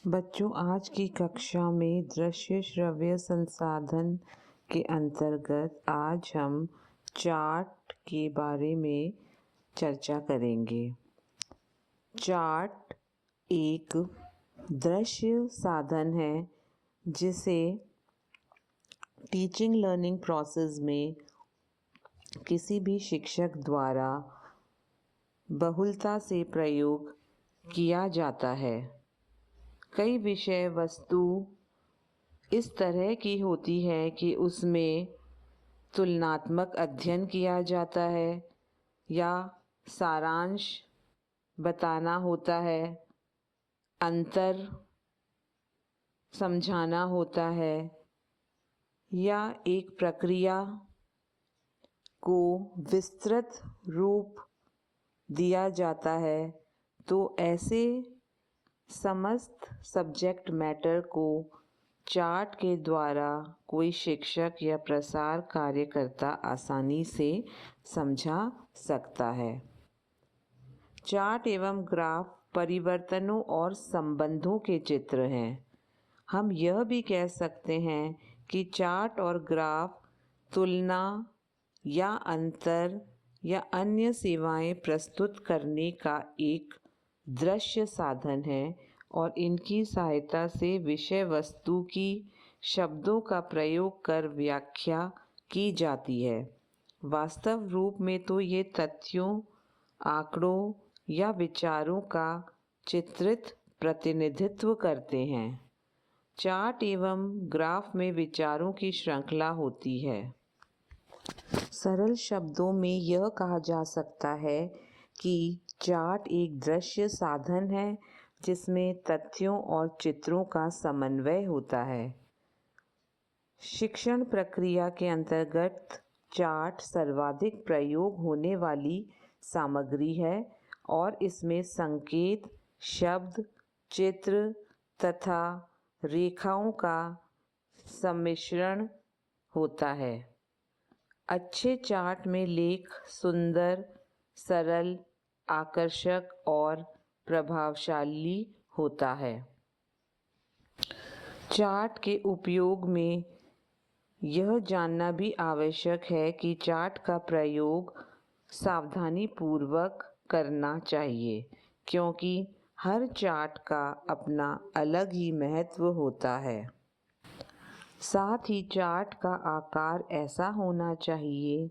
बच्चों, आज की कक्षा में दृश्य श्रव्य संसाधन के अंतर्गत आज हम चार्ट के बारे में चर्चा करेंगे। चार्ट एक दृश्य साधन है जिसे टीचिंग लर्निंग प्रोसेस में किसी भी शिक्षक द्वारा बहुलता से प्रयोग किया जाता है। कई विषय वस्तु इस तरह की होती है कि उसमें तुलनात्मक अध्ययन किया जाता है या सारांश बताना होता है, अंतर समझाना होता है या एक प्रक्रिया को विस्तृत रूप दिया जाता है। तो ऐसे समस्त सब्जेक्ट मैटर को चार्ट के द्वारा कोई शिक्षक या प्रसार कार्यकर्ता आसानी से समझा सकता है। चार्ट एवं ग्राफ परिवर्तनों और संबंधों के चित्र हैं। हम यह भी कह सकते हैं कि चार्ट और ग्राफ तुलना या अंतर या अन्य सेवाएं प्रस्तुत करने का एक दृश्य साधन है और इनकी सहायता से विषय वस्तु की शब्दों का प्रयोग कर व्याख्या की जाती है। वास्तव रूप में तो ये तथ्यों, आंकड़ों या विचारों का चित्रित प्रतिनिधित्व करते हैं। चार्ट एवं ग्राफ में विचारों की श्रृंखला होती है। सरल शब्दों में यह कहा जा सकता है कि चार्ट एक दृश्य साधन है जिसमें तथ्यों और चित्रों का समन्वय होता है। शिक्षण प्रक्रिया के अंतर्गत चार्ट सर्वाधिक प्रयोग होने वाली सामग्री है और इसमें संकेत, शब्द, चित्र तथा रेखाओं का सम्मिश्रण होता है। अच्छे चार्ट में लेख सुंदर, सरल, आकर्षक और प्रभावशाली होता है। चार्ट के उपयोग में यह जानना भी आवश्यक है कि चार्ट का प्रयोग सावधानीपूर्वक करना चाहिए, क्योंकि हर चार्ट का अपना अलग ही महत्व होता है। साथ ही चार्ट का आकार ऐसा होना चाहिए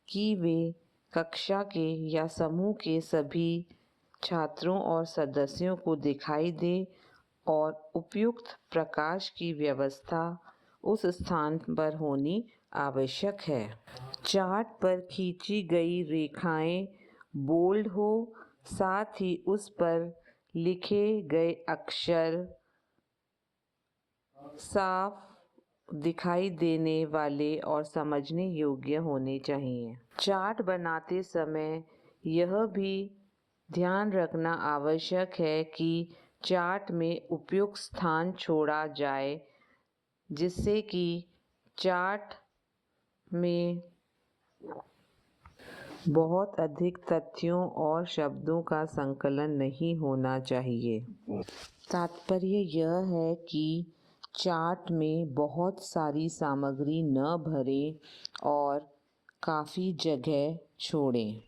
कि वे कक्षा के या समूह के सभी छात्रों और सदस्यों को दिखाई दे और उपयुक्त प्रकाश की व्यवस्था उस स्थान पर होनी आवश्यक है। चार्ट पर खींची गई रेखाएं बोल्ड हो, साथ ही उस पर लिखे गए अक्षर साफ दिखाई देने वाले और समझने योग्य होने चाहिए। चार्ट बनाते समय यह भी ध्यान रखना आवश्यक है कि चार्ट में उपयुक्त स्थान छोड़ा जाए जिससे कि चार्ट में बहुत अधिक तथ्यों और शब्दों का संकलन नहीं होना चाहिए। तात्पर्य यह है कि चार्ट में बहुत सारी सामग्री न भरें और काफ़ी जगह छोड़ें।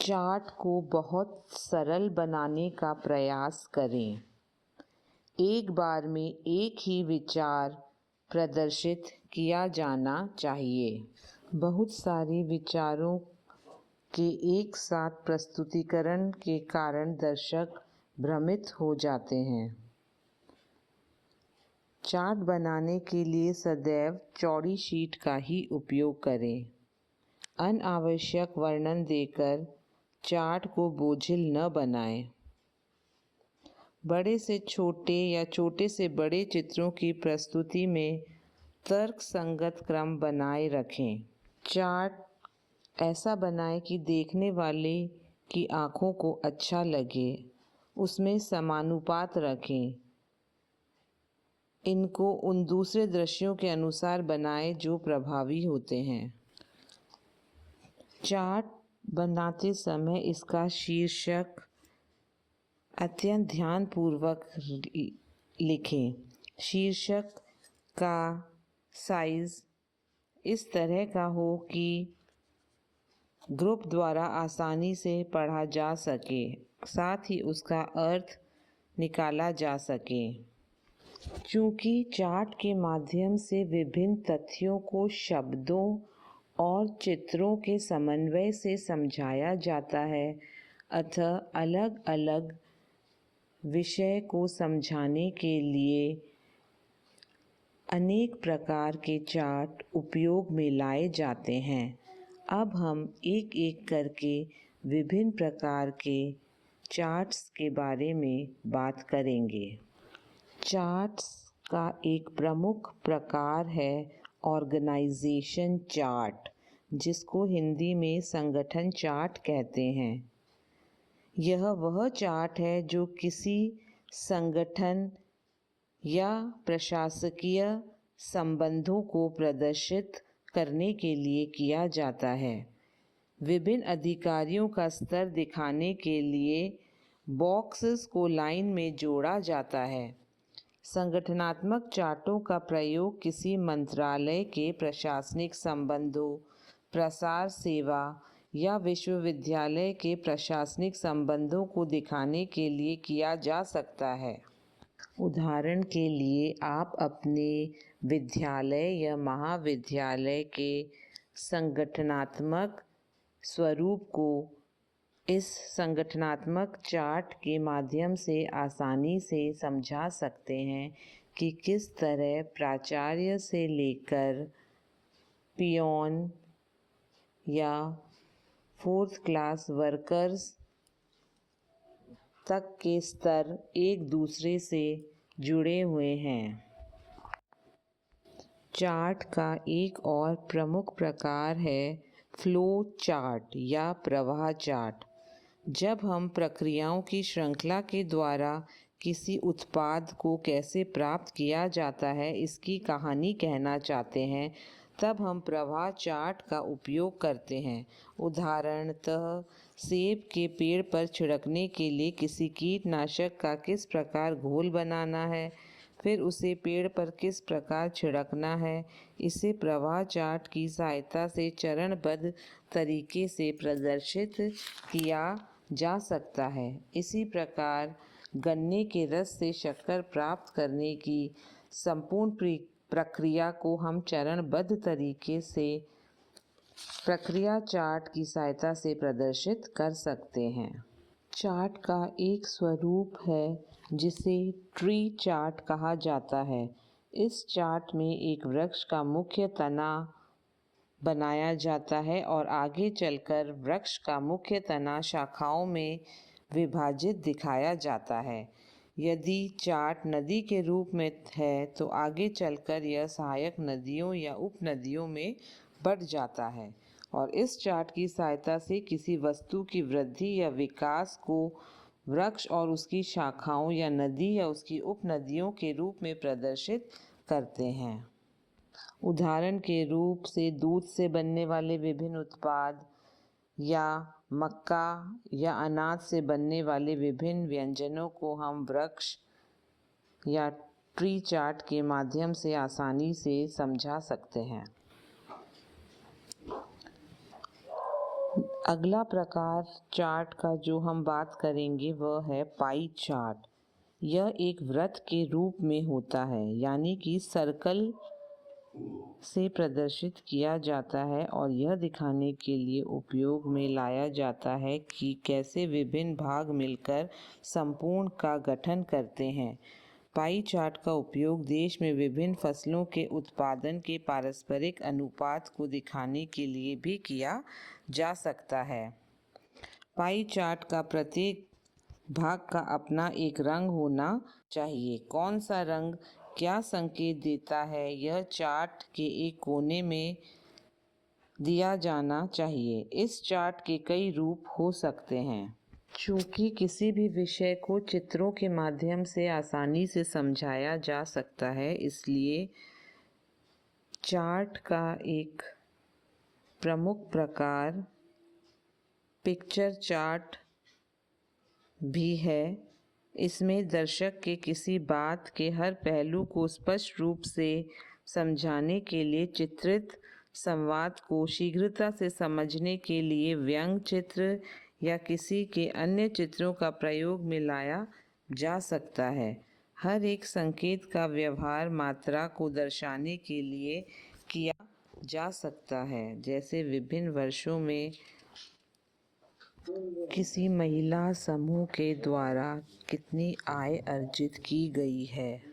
चार्ट को बहुत सरल बनाने का प्रयास करें। एक बार में एक ही विचार प्रदर्शित किया जाना चाहिए। बहुत सारे विचारों के एक साथ प्रस्तुतिकरण के कारण दर्शक भ्रमित हो जाते हैं। चार्ट बनाने के लिए सदैव चौड़ी शीट का ही उपयोग करें। अनावश्यक वर्णन देकर चार्ट को बोझिल न बनाएं। बड़े से छोटे या छोटे से बड़े चित्रों की प्रस्तुति में तर्क संगत क्रम बनाए रखें। चार्ट ऐसा बनाएं कि देखने वाले की आँखों को अच्छा लगे। उसमें समानुपात रखें। इनको उन दूसरे दृश्यों के अनुसार बनाएं जो प्रभावी होते हैं। चार्ट बनाते समय इसका शीर्षक अत्यंत ध्यानपूर्वक लिखें। शीर्षक का साइज़ इस तरह का हो कि ग्रुप द्वारा आसानी से पढ़ा जा सके, साथ ही उसका अर्थ निकाला जा सके। चूँकि चार्ट के माध्यम से विभिन्न तथ्यों को शब्दों और चित्रों के समन्वय से समझाया जाता है, अतः अलग अलग विषय को समझाने के लिए अनेक प्रकार के चार्ट उपयोग में लाए जाते हैं। अब हम एक एक करके विभिन्न प्रकार के चार्ट्स के बारे में बात करेंगे। चार्ट्स का एक प्रमुख प्रकार है ऑर्गेनाइजेशन चार्ट, जिसको हिंदी में संगठन चार्ट कहते हैं। यह वह चार्ट है जो किसी संगठन या प्रशासकीय संबंधों को प्रदर्शित करने के लिए किया जाता है। विभिन्न अधिकारियों का स्तर दिखाने के लिए बॉक्सेस को लाइन में जोड़ा जाता है। संगठनात्मक चार्टों का प्रयोग किसी मंत्रालय के प्रशासनिक संबंधों, प्रसार सेवा या विश्वविद्यालय के प्रशासनिक संबंधों को दिखाने के लिए किया जा सकता है। उदाहरण के लिए आप अपने विद्यालय या महाविद्यालय के संगठनात्मक स्वरूप को इस संगठनात्मक चार्ट के माध्यम से आसानी से समझा सकते हैं कि किस तरह प्राचार्य से लेकर पियोन या 4th क्लास वर्कर्स तक के स्तर एक दूसरे से जुड़े हुए हैं। चार्ट का एक और प्रमुख प्रकार है फ्लो चार्ट या प्रवाह चार्ट। जब हम प्रक्रियाओं की श्रृंखला के द्वारा किसी उत्पाद को कैसे प्राप्त किया जाता है इसकी कहानी कहना चाहते हैं, तब हम प्रवाह चार्ट का उपयोग करते हैं। उदाहरणतः सेब के पेड़ पर छिड़कने के लिए किसी कीटनाशक का किस प्रकार घोल बनाना है, फिर उसे पेड़ पर किस प्रकार छिड़कना है, इसे प्रवाह चार्ट की सहायता से चरणबद्ध तरीके से प्रदर्शित किया जा सकता है। इसी प्रकार गन्ने के रस से शक्कर प्राप्त करने की संपूर्ण प्रक्रिया को हम चरणबद्ध तरीके से प्रक्रिया चार्ट की सहायता से प्रदर्शित कर सकते हैं। चार्ट का एक स्वरूप है जिसे ट्री चार्ट कहा जाता है। इस चार्ट में एक वृक्ष का मुख्य तना बनाया जाता है और आगे चलकर वृक्ष का मुख्य तना शाखाओं में विभाजित दिखाया जाता है। यदि चार्ट नदी के रूप में है तो आगे चलकर यह सहायक नदियों या उपनदियों में बढ़ जाता है और इस चार्ट की सहायता से किसी वस्तु की वृद्धि या विकास को वृक्ष और उसकी शाखाओं या नदी या उसकी उपनदियों के रूप में प्रदर्शित करते हैं। उदाहरण के रूप से दूध से बनने वाले विभिन्न उत्पाद या मक्का या अनाज से बनने वाले विभिन्न व्यंजनों को हम वृक्ष या ट्री चार्ट के माध्यम से आसानी से समझा सकते हैं। अगला प्रकार चार्ट का जो हम बात करेंगे वह है पाई चार्ट। यह एक वृत्त के रूप में होता है, यानी कि सर्कल से प्रदर्शित किया जाता है और यह दिखाने के लिए उपयोग में लाया जाता है कि कैसे विभिन्न भाग मिलकर संपूर्ण का गठन करते हैं। पाई चार्ट का उपयोग देश में विभिन्न फसलों के उत्पादन के पारस्परिक अनुपात को दिखाने के लिए भी किया जा सकता है। पाई चार्ट का प्रत्येक भाग का अपना एक रंग होना चाहिए। कौन सा रंग क्या संकेत देता है, यह चार्ट के एक कोने में दिया जाना चाहिए। इस चार्ट के कई रूप हो सकते हैं। चूँकि किसी भी विषय को चित्रों के माध्यम से आसानी से समझाया जा सकता है, इसलिए चार्ट का एक प्रमुख प्रकार पिक्चर चार्ट भी है, इसमें दर्शक के किसी बात के हर पहलू को स्पष्ट रूप से समझाने के लिए चित्रित संवाद को शीघ्रता से समझने के लिए व्यंग चित्र या किसी के अन्य चित्रों का प्रयोग में लाया जा सकता है। हर एक संकेत का व्यवहार मात्रा को दर्शाने के लिए किया जा सकता है, जैसे विभिन्न वर्षों में किसी महिला समूह के द्वारा कितनी आय अर्जित की गई है।